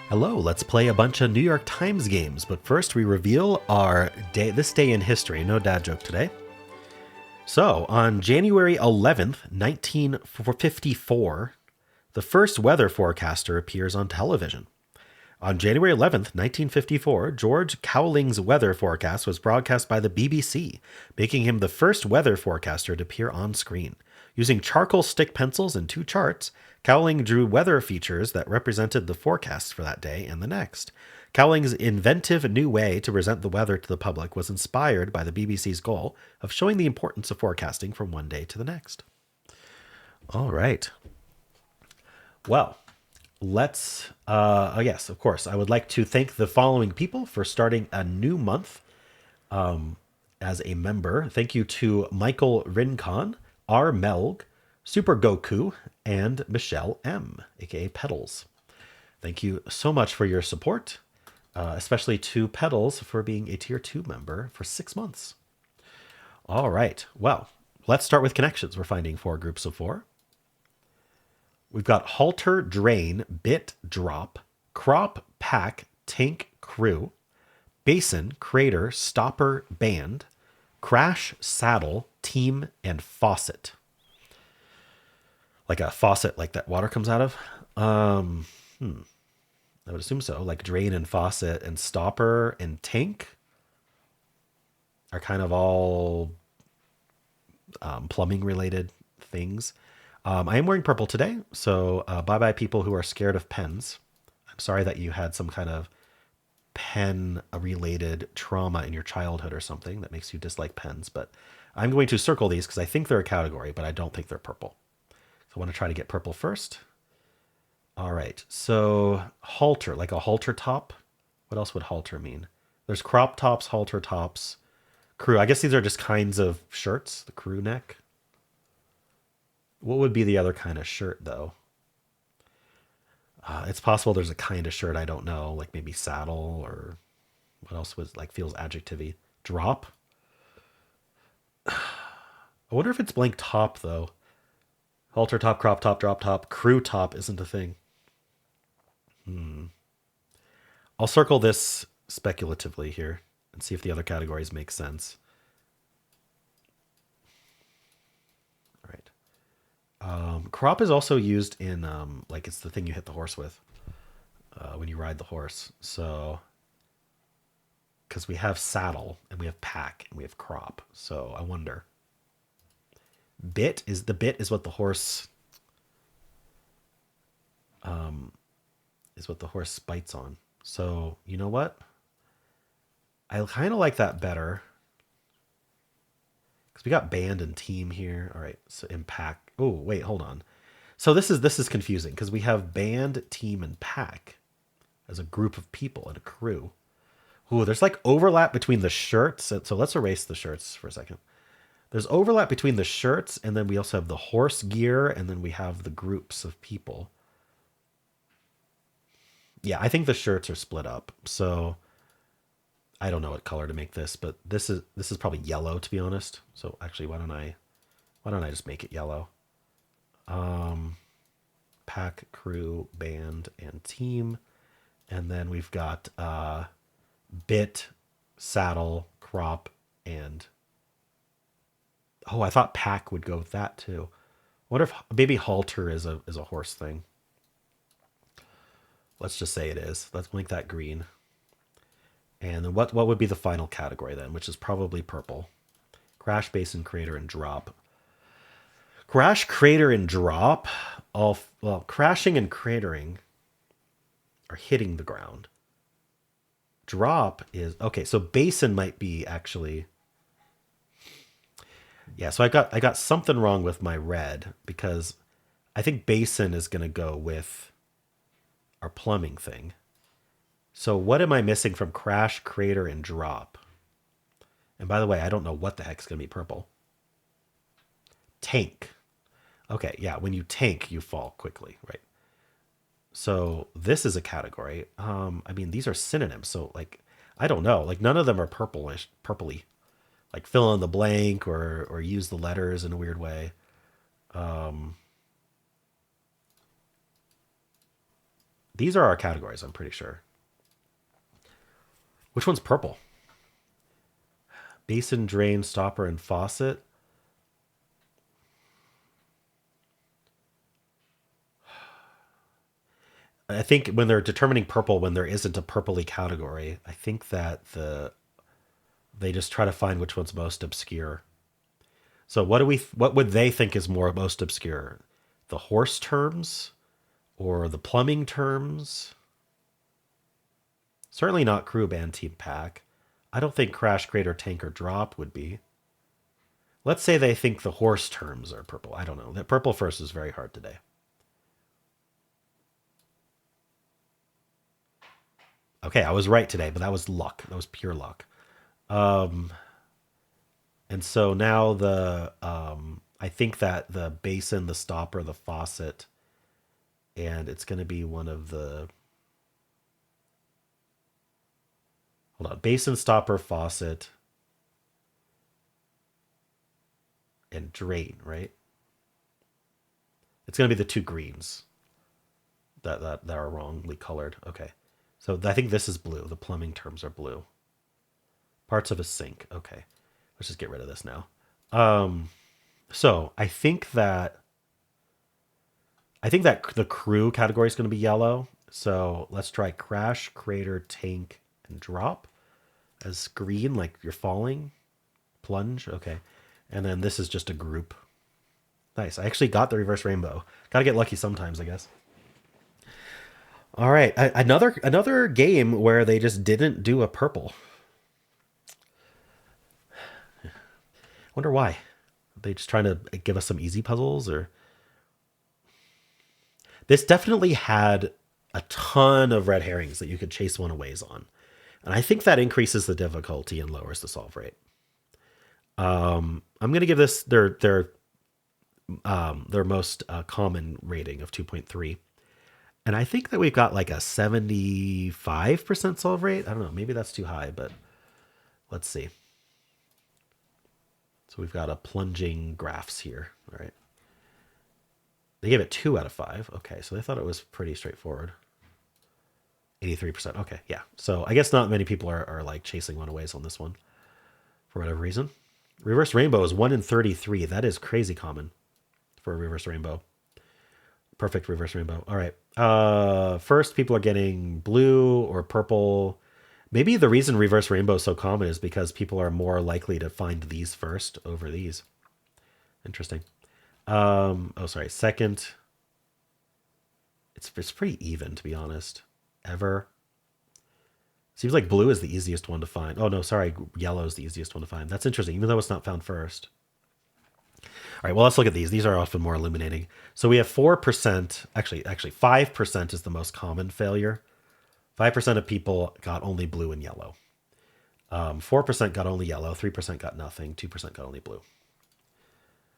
Hello, let's play a bunch of New York Times games, but first we reveal our this day in history. No dad joke today. So, on January 11th, 1954, the first weather forecaster appears on television. On January 11th, 1954, George Cowling's weather forecast was broadcast by the BBC, making him the first weather forecaster to appear on screen. Using charcoal stick pencils and two charts, Cowling drew weather features that represented the forecasts for that day and the next. Cowling's inventive new way to present the weather to the public was inspired by the BBC's goal of showing the importance of forecasting from one day to the next. All right. Well, let's, yes, of course, I would like to thank the following people for starting a new month as a member. Thank you to Michael Rincon, R. Melg, Super Goku, and Michelle M., aka Pedals. Thank you so much for your support, especially to Pedals for being a Tier 2 member for 6 months. All right, well, let's start with connections. We're finding 4 groups of 4. We've got halter, drain, bit, drop, crop, pack, tank, crew, basin, crater, stopper, band, crash, saddle, team, and faucet. Like a faucet, like that water comes out of? I would assume so. Like drain and faucet and stopper and tank are kind of all plumbing related things. I am wearing purple today, so bye-bye people who are scared of pens. I'm sorry that you had some kind of pen-related trauma in your childhood or something that makes you dislike pens, but I'm going to circle these because I think they're a category, but I don't think they're purple. So I want to try to get purple first. All right, so halter, like a halter top. What else would halter mean? There's crop tops, halter tops, crew. I guess these are just kinds of shirts, the crew neck. What would be the other kind of shirt, though? It's possible there's a kind of shirt I don't know, like maybe saddle or what else was like feels adjectivey. Drop. I wonder if it's blank top though. Halter top, crop top, drop top, crew top isn't a thing. I'll circle this speculatively here and see if the other categories make sense. All right. Crop is also used in like it's the thing you hit the horse with when you ride the horse. So because we have saddle and we have pack and we have crop. So I wonder. Bit is what the horse is what the horse bites on. So you know what? I kind of like that better because we got band and team here. All right, so in pack. Oh wait, hold on. So this is confusing because we have band, team, and pack as a group of people and a crew. Ooh, there's like overlap between the shirts. So let's erase the shirts for a second. There's overlap between the shirts, and then we also have the horse gear, and then we have the groups of people. Yeah, I think the shirts are split up. So I don't know what color to make this, but this is probably yellow to be honest. So actually, why don't I just make it yellow? Pack, crew, band, and team, and then we've got bit, saddle, crop, and oh, I thought pack would go with that too. What if maybe halter is a horse thing? Let's just say it is. Let's make that green. And then what would be the final category then, which is probably purple. Crash, basin, crater, and drop. Crash, crater, and drop. Well, crashing and cratering are hitting the ground. Drop is okay. So basin might be actually. Yeah, so I got something wrong with my red because I think basin is going to go with our plumbing thing. So what am I missing from crash, crater, and drop? And by the way, I don't know what the heck's going to be purple. Tank. Okay, yeah, when you tank, you fall quickly, right? So this is a category. I mean, these are synonyms. So like, I don't know. Like none of them are purpley. Like fill in the blank or use the letters in a weird way. These are our categories, I'm pretty sure. Which one's purple? Basin, drain, stopper, and faucet. I think when they're determining purple, when there isn't a purpley category, I think that they just try to find which one's most obscure. So what would they think is most obscure? The horse terms or the plumbing terms? Certainly not crew, band, team, pack. I don't think crash, crater, tank, or drop would be. Let's say they think the horse terms are purple. I don't know. That purple first is very hard today. Okay, I was right today, but that was luck. That was pure luck. Um, and so now I think that the basin, the stopper, the faucet, and it's going to be one of the, hold on, basin, stopper, faucet, and drain, right? It's going to be the two greens that are wrongly colored. Okay. So I think this is blue. The plumbing terms are blue. Parts of a sink. Okay. Let's just get rid of this now. So I think that the crew category is going to be yellow. So let's try crash, crater, tank, and drop as green, like you're falling. Plunge. Okay. And then this is just a group. Nice. I actually got the reverse rainbow. Got to get lucky sometimes, I guess. All right. Another game where they just didn't do a purple. Wonder why. Are they just trying to give us some easy puzzles, or this definitely had a ton of red herrings that you could chase one aways on. And I think that increases the difficulty and lowers the solve rate. I'm gonna give this their most common rating of 2.3. And I think that we've got like a 75% solve rate. I don't know, maybe that's too high, but let's see. So we've got a plunging graphs here. All right. They gave it 2 out of 5. Okay, so they thought it was pretty straightforward. 83%. Okay, yeah. So I guess not many people are like chasing one-aways on this one for whatever reason. Reverse rainbow is 1 in 33. That is crazy common for a reverse rainbow. Perfect reverse rainbow. All right. First, people are getting blue or purple. Maybe the reason reverse rainbow is so common is because people are more likely to find these first over these. Interesting. Oh, sorry. Second, it's pretty even, to be honest. Ever. Seems like blue is the easiest one to find. Oh, no, sorry. Yellow is the easiest one to find. That's interesting, even though it's not found first. All right, well, let's look at these. These are often more illuminating. So we have 4%. Actually, 5% is the most common failure. 5% of people got only blue and yellow. 4% got only yellow. 3% got nothing. 2% got only blue.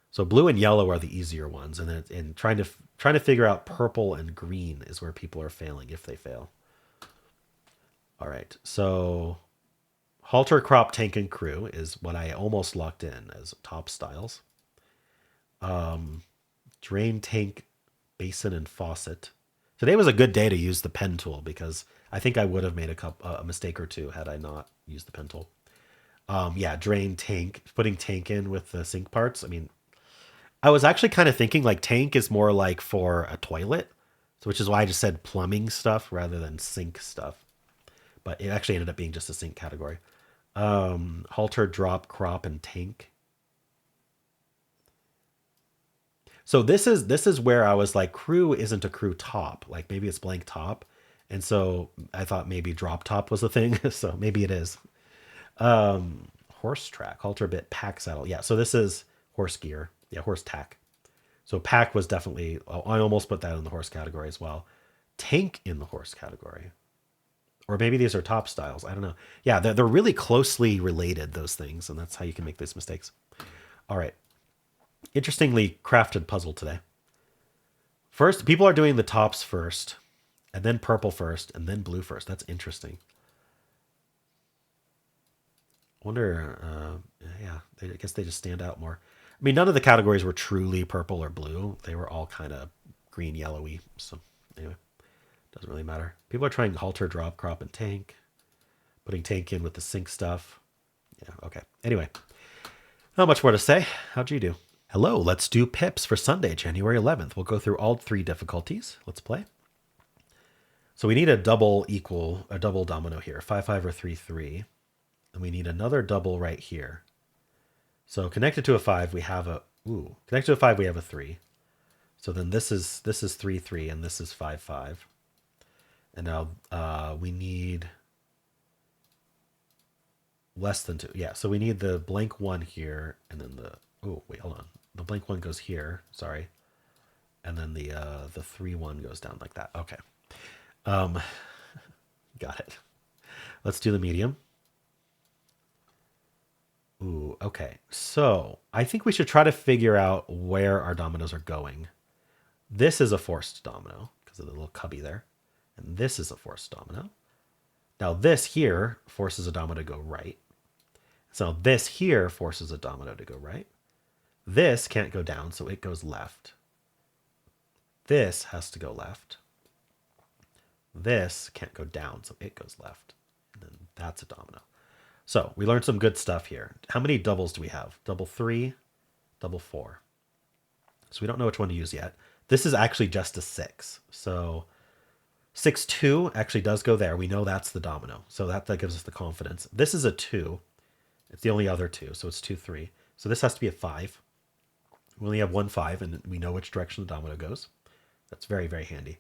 So blue and yellow are the easier ones, and then trying to figure out purple and green is where people are failing if they fail. All right, so halter, crop, tank, and crew is what I almost locked in as top styles. Drain, tank, basin, and faucet. Today was a good day to use the pen tool because I think I would have made a mistake or two had I not used the pen tool. Yeah, drain, tank, putting tank in with the sink parts. I mean, I was actually kind of thinking like tank is more like for a toilet, so which is why I just said plumbing stuff rather than sink stuff. But it actually ended up being just a sink category. Halter, drop, crop, and tank. So this is where I was like, crew isn't a crew top. Like maybe it's blank top, and so I thought maybe drop top was the thing. So maybe it is. Horse track, halter bit, pack saddle. Yeah. So this is horse gear. Yeah, horse tack. So pack was definitely. Oh, I almost put that in the horse category as well. Tank in the horse category, or maybe these are top styles. I don't know. Yeah, they're really closely related, those things, and that's how you can make these mistakes. All right. Interestingly crafted puzzle today. First, people are doing the tops first, and then purple first, and then blue first. That's interesting. Wonder, yeah, I guess they just stand out more. I mean, none of the categories were truly purple or blue. They were all kind of green, yellowy. So, anyway, Doesn't really matter. People are trying halter, drop, crop, and tank. Putting tank in with the sync stuff. Yeah, okay. Anyway, not much more to say. How'd you do? Hello, let's do pips for Sunday, January 11th. We'll go through all 3 difficulties. Let's play. So we need a double domino here, 5-5 or 3-3. And we need another double right here. So connected to a 5, we have a connected to a 5, we have a 3. So then this is 3-3 and this is 5-5. And now we need less than 2. Yeah, so we need the blank 1 here and then hold on. The blank 1 goes here, sorry. And then the 3-1 goes down like that. Okay. Got it. Let's do the medium. Ooh, okay. So I think we should try to figure out where our dominoes are going. This is a forced domino because of the little cubby there. And this is a forced domino. Now this here forces a domino to go right. So this here forces a domino to go right. This can't go down, so it goes left. This has to go left. This can't go down, so it goes left. And then that's a domino. So we learned some good stuff here. How many doubles do we have? Double 3, double 4. So we don't know which one to use yet. This is actually just a 6. So 6-2 actually does go there. We know that's the domino. So that gives us the confidence. This is a 2. It's the only other 2. So it's 2-3. So this has to be a 5. We only have 1 5, and we know which direction the domino goes. That's very, very handy.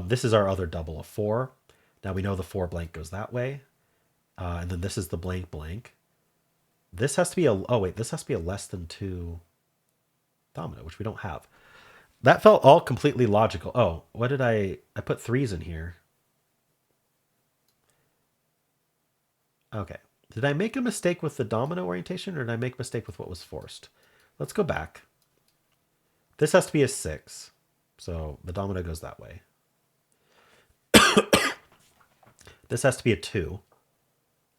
This is our other double, a 4. Now we know the 4 blank goes that way. And then this is the blank blank. This has to be this has to be a less than 2 domino, which we don't have. That felt all completely logical. Oh, what did I put 3s in here. Okay. Did I make a mistake with the domino orientation or did I make a mistake with what was forced? Let's go back. This has to be a 6. So the domino goes that way. This has to be a 2.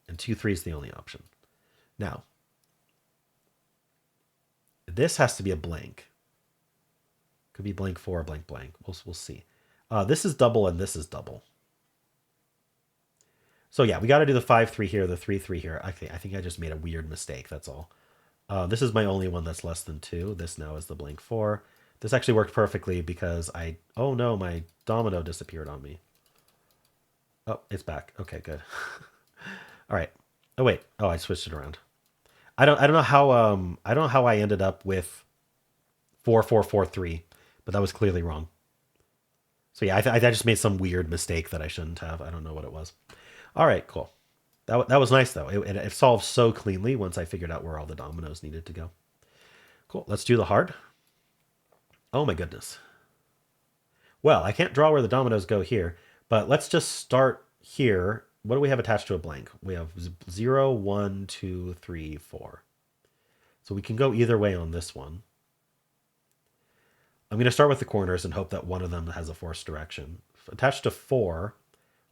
And 2-3 is the only option. Now, this has to be a blank. Could be blank 4 or blank blank. We'll see. This is double and this is double. So yeah, we got to do the 5-3 here, the 3-3 here. I think I just made a weird mistake. That's all. This is my only one that's less than 2. This now is the blank 4. This actually worked perfectly because oh no, my domino disappeared on me. Oh, it's back. Okay, good. All right. Oh wait. Oh, I switched it around. I don't know how I ended up with 4-4-4-3, but that was clearly wrong. So yeah, I just made some weird mistake that I shouldn't have. I don't know what it was. All right, cool. That was nice though. It solved so cleanly once I figured out where all the dominoes needed to go. Cool. Let's do the hard. Oh my goodness. Well, I can't draw where the dominoes go here, but let's just start here. What do we have attached to a blank? We have 0, 1, 2, 3, 4. So we can go either way on this one. I'm going to start with the corners and hope that one of them has a forced direction. Attached to 4,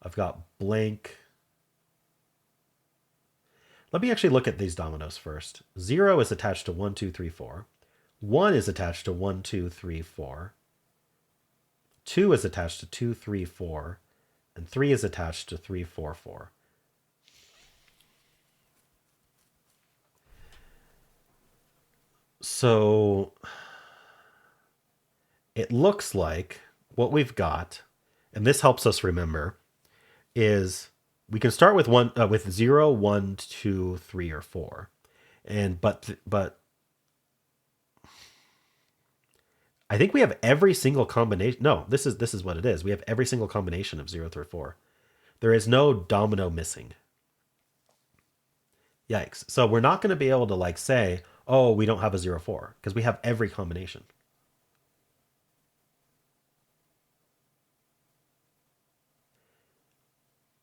I've got blank. Let me actually look at these dominoes first. 0 is attached to 1, 2, 3, 4. 1 is attached to 1, 2, 3, 4. 2 is attached to 2, 3, 4. And 3 is attached to 3, 4, 4. So it looks like what we've got, and this helps us remember, is we can start with with 0, 1, 2, 3, or 4. And but I think we have every single combination. No, this is what it is. We have every single combination of 0 through 4. There is no domino missing. Yikes. So we're not going to be able to say, oh, we don't have a 0-4 because we have every combination.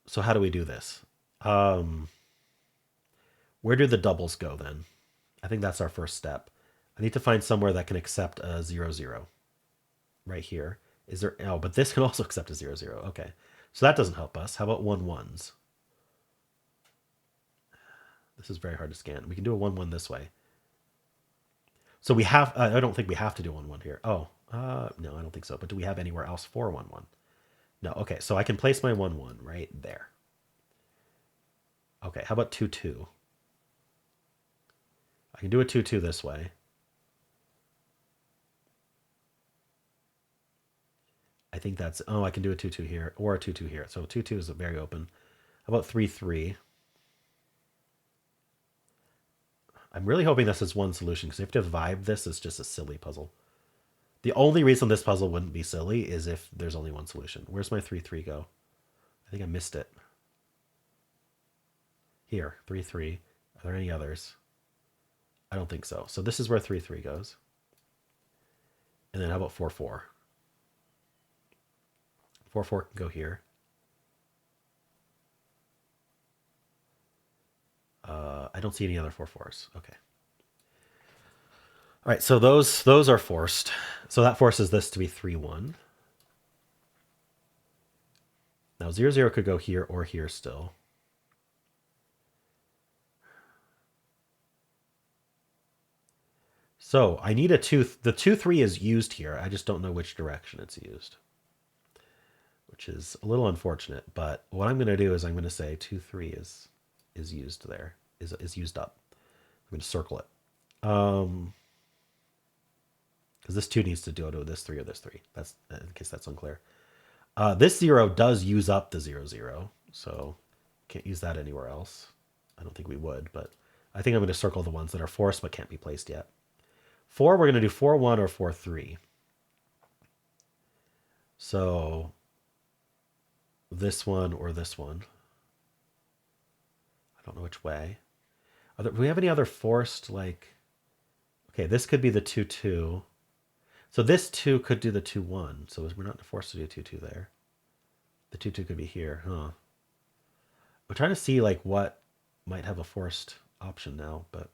So how do we do this? Where do the doubles go then? I think that's our first step. I need to find somewhere that can accept a 0-0. Right here. Is there? Oh, but this can also accept a 0-0. Okay. So that doesn't help us. How about 1-1s? This is very hard to scan. We can do a 1-1 this way. So we have, I don't think we have to do 1-1 here. Oh, no, I don't think so. But do we have anywhere else for 1-1? No, okay, so I can place my 1-1 right there. Okay, how about 2-2? I can do a 2-2 this way. I think that's, oh, I can do a 2-2 here or a 2-2 here. So 2-2 is very open. How about 3-3? I'm really hoping this is one solution because if you have to vibe this, it's just a silly puzzle. The only reason this puzzle wouldn't be silly is if there's only one solution. Where's my 3-3 go? I think I missed it. Here, 3-3. Are there any others? I don't think so. So this is where 3-3 goes. And then how about 4-4? 4-4 can go here. I don't see any other 4-4s. Okay. All right, so those are forced. So that forces this to be 3-1. Now 0-0 could go here or here still. So I need a 2. The 2-3 is used here. I just don't know which direction it's used, which is a little unfortunate. But what I'm going to do is I'm going to say 2-3 is used there, is used up. I'm going to circle it. Because this 2 needs to go to this 3 or this 3. That's in case that's unclear. This 0 does use up the 0-0, so can't use that anywhere else. I don't think we would, but I think I'm going to circle the ones that are forced but can't be placed yet. 4, we're going to do 4-1 or 4-3. So this one or this one. I don't know which way. Do we have any other forced, like... Okay, this could be the 2-2. So this 2 could do the 2-1. So we're not forced to do 2-2 there. The 2-2 could be here, huh? I'm trying to see like what might have a forced option now, but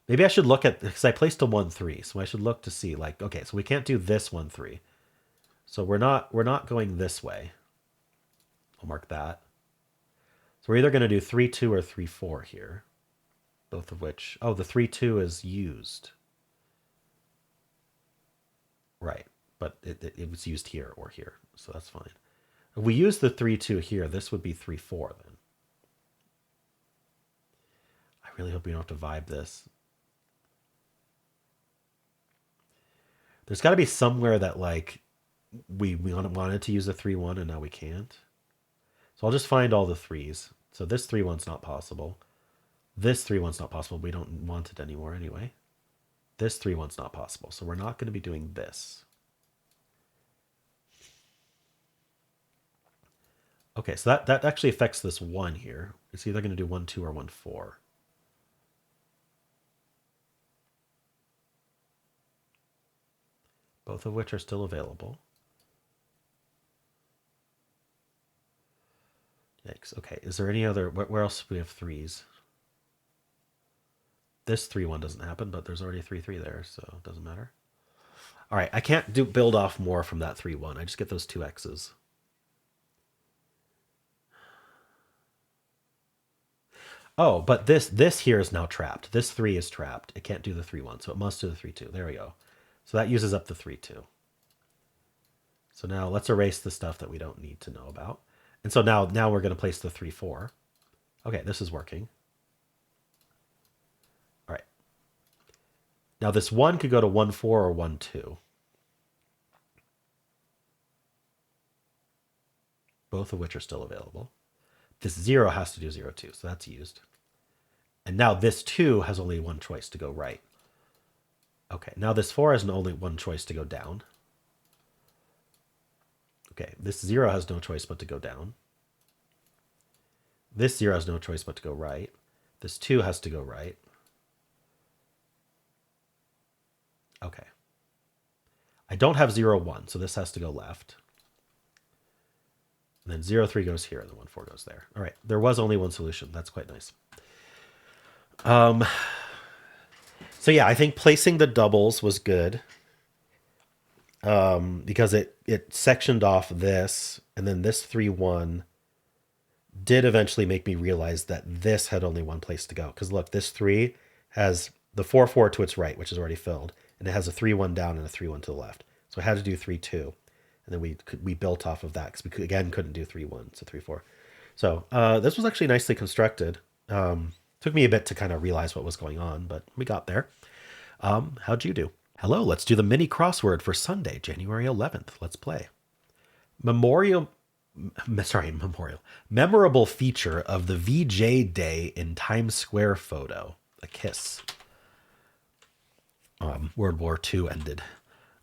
maybe I should look at, because I placed a 1-3, so I should look to see like, okay, so we can't do this 1-3. So we're not going this way. I'll mark that. So we're either going to do 3-2 or 3-4 here. Both of which, oh, the 3-2 is used. Right, but it was used here or here, so that's fine. If we use the 3-2 here, this would be 3-4 then. I really hope we don't have to vibe this. There's got to be somewhere that like we wanted to use a 3-1 and now we can't. So I'll just find all the 3s. So this 3-1's not possible. This 3-1's not possible. We don't want it anymore anyway. This 3-1's not possible. So we're not going to be doing this. Okay, so that actually affects this 1 here. It's either going to do 1-2 or 1-4. Both of which are still available. Yikes. Okay, is there any other... Where else do we have 3s? This 3-1 doesn't happen, but there's already a 3-3 there, so it doesn't matter. All right, I can't build off more from that 3-1. I just get those 2 X's. Oh, but this here is now trapped. This 3 is trapped. It can't do the 3-1, so it must do the 3-2. There we go. So that uses up the 3-2. So now let's erase the stuff that we don't need to know about. And so now we're going to place the 3-4. Okay, this is working. All right. Now this 1 could go to 1-4 or 1-2. Both of which are still available. This 0 has to do 0-2, so that's used. And now this 2 has only one choice to go right. Okay, now this 4 has only one choice to go down. Okay, this 0 has no choice but to go down. This 0 has no choice but to go right. This 2 has to go right. Okay. I don't have 0-1, so this has to go left. And then 0-3 goes here, and then 1-4 goes there. All right, there was only one solution. That's quite nice. So yeah, I think placing the doubles was good. Because it sectioned off this, and then this 3-1 did eventually make me realize that this had only one place to go. Because look, this 3 has the 4-4 to its right, which is already filled, and it has a 3-1 down and a 3-1 to the left. So I had to do 3-2. And then we built off of that because we again couldn't do 3-1, so 3-4. So this was actually nicely constructed. Took me a bit to kind of realize what was going on, but we got there. How'd you do? Hello, let's do the mini crossword for Sunday, January 11th. Let's play. Memorable feature of the VJ Day in Times Square photo. A kiss. World War II ended.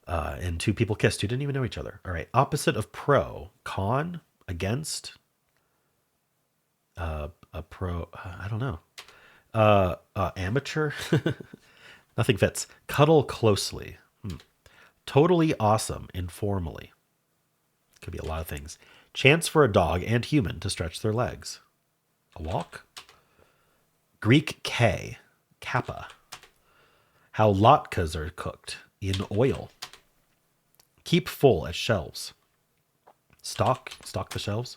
And two people kissed who didn't even know each other. All right. Opposite of pro. Con. Against. A pro. I don't know. Amateur. Nothing fits. Cuddle closely. Totally awesome. Informally. Could be a lot of things. Chance for a dog and human to stretch their legs. A walk. Greek K. Kappa. How latkes are cooked in oil. Keep full at shelves. Stock the shelves.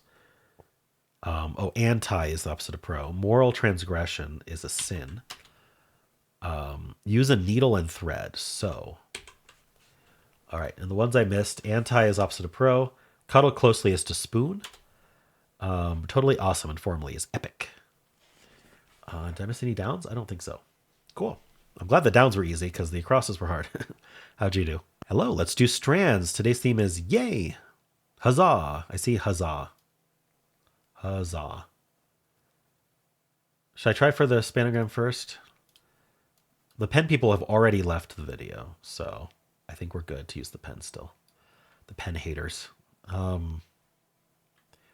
Anti is the opposite of pro. Moral transgression is a sin. Use a needle and thread. Sew. All right, and the ones I missed, anti is opposite of pro. Cuddle closely is to spoon. Totally awesome informally is epic. Did I miss any downs? I don't think so. Cool. I'm glad the downs were easy because the crosses were hard. How'd you do? Hello, let's do strands. Today's theme is yay. Huzzah. I see huzzah. Huzzah. Should I try for the spanogram first? The pen people have already left the video, so I think we're good to use the pen still. The pen haters.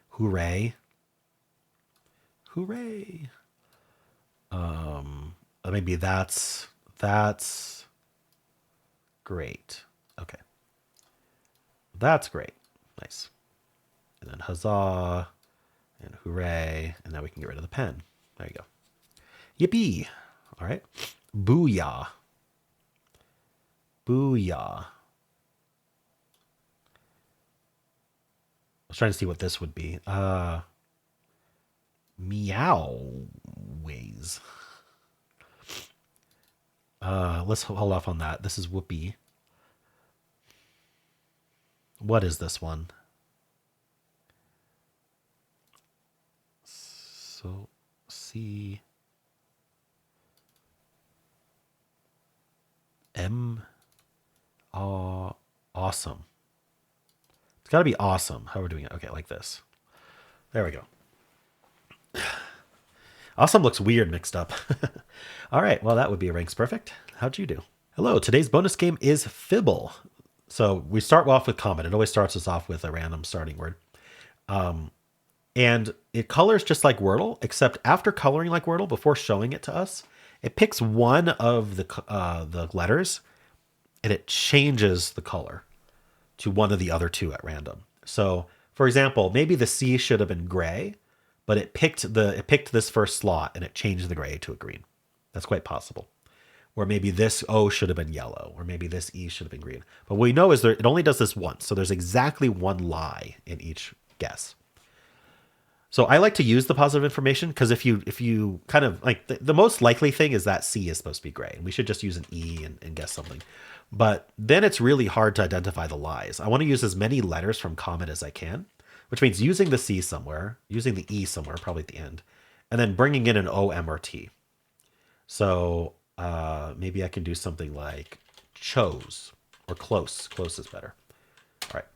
Hooray. Hooray. Maybe that's great. Okay. That's great. Nice. And then huzzah and hooray. And now we can get rid of the pen. There you go. Yippee. All right. Booyah. Booyah. I was trying to see what this would be. Meow ways. Let's hold off on that. This is whoopee. What is this one? So, C. M. Awesome. It's got to be awesome. How are we doing it? Okay, like this. There we go. Awesome looks weird mixed up. All right, well, that would be a ranks perfect. How'd you do? Hello, today's bonus game is Fibble. So we start off with common. It always starts us off with a random starting word. And it colors just like Wordle, except after coloring like Wordle, before showing it to us, it picks one of the letters and it changes the color to one of the other two at random. So, for example, maybe the C should have been gray, but it picked this first slot and it changed the gray to a green. That's quite possible. Or maybe this O should have been yellow, or maybe this E should have been green. But what we know is it only does this once, so there's exactly one lie in each guess. So I like to use the positive information because if you kind of like the most likely thing is that C is supposed to be gray, and we should just use an E and guess something. But then it's really hard to identify the lies. I want to use as many letters from common as I can, which means using the C somewhere, using the E somewhere, probably at the end, and then bringing in an O, M, or T. So maybe I can do something like chose or close. Close is better. All right.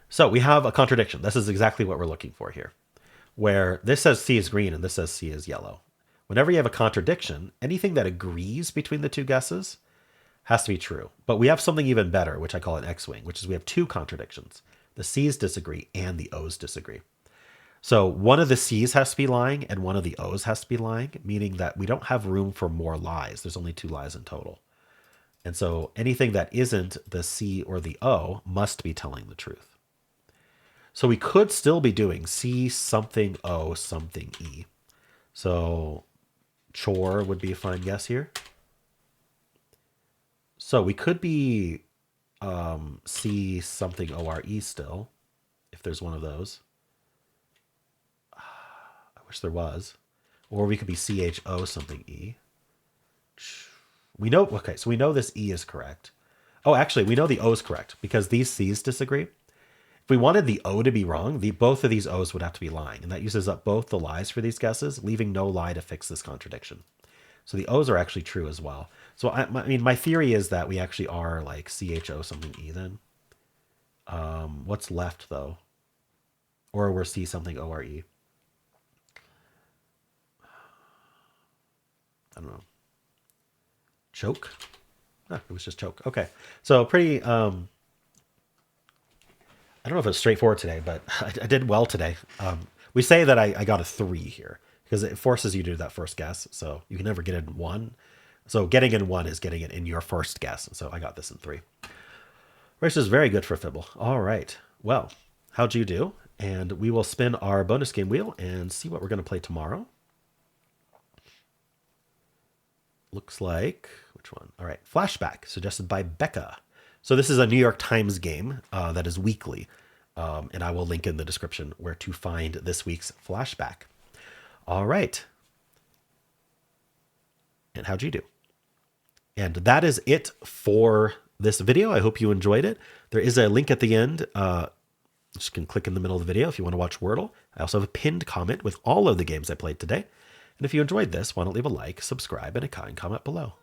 So we have a contradiction. This is exactly what we're looking for here, where this says C is green and this says C is yellow. Whenever you have a contradiction, anything that agrees between the two guesses has to be true. But we have something even better, which I call an X-wing, which is we have two contradictions. The C's disagree and the O's disagree. So one of the C's has to be lying and one of the O's has to be lying, meaning that we don't have room for more lies. There's only 2 lies in total. And so anything that isn't the C or the O must be telling the truth. So we could still be doing C something O something E. So chore would be a fine guess here. So we could be C something ORE still, if there's one of those. I wish there was. Or we could be CHO something E. We know, okay, so we know this E is correct. Oh, actually, we know the O is correct because these C's disagree. If we wanted the O to be wrong, both of these O's would have to be lying, and that uses up both the lies for these guesses, leaving no lie to fix this contradiction. So the O's are actually true as well. So I mean, my theory is that we actually are like CHO something E then. What's left though? Or we're C something ORE. I don't know. Choke? Ah, it was just choke. Okay. So pretty, I don't know if it's straightforward today, but I did well today. We say that I got a 3 here because it forces you to do that first guess. So you can never get in 1. So getting in 1 is getting it in your first guess. So I got this in 3. Which is very good for Fibble. All right. Well, how'd you do? And we will spin our bonus game wheel and see what we're going to play tomorrow. Looks like, which one? All right, Flashback, suggested by Becca. So this is a New York Times game that is weekly. And I will link in the description where to find this week's Flashback. All right. And how'd you do? And that is it for this video. I hope you enjoyed it. There is a link at the end. Just can click in the middle of the video if you want to watch Wordle. I also have a pinned comment with all of the games I played today. And if you enjoyed this, why don't leave a like, subscribe, and a kind comment below.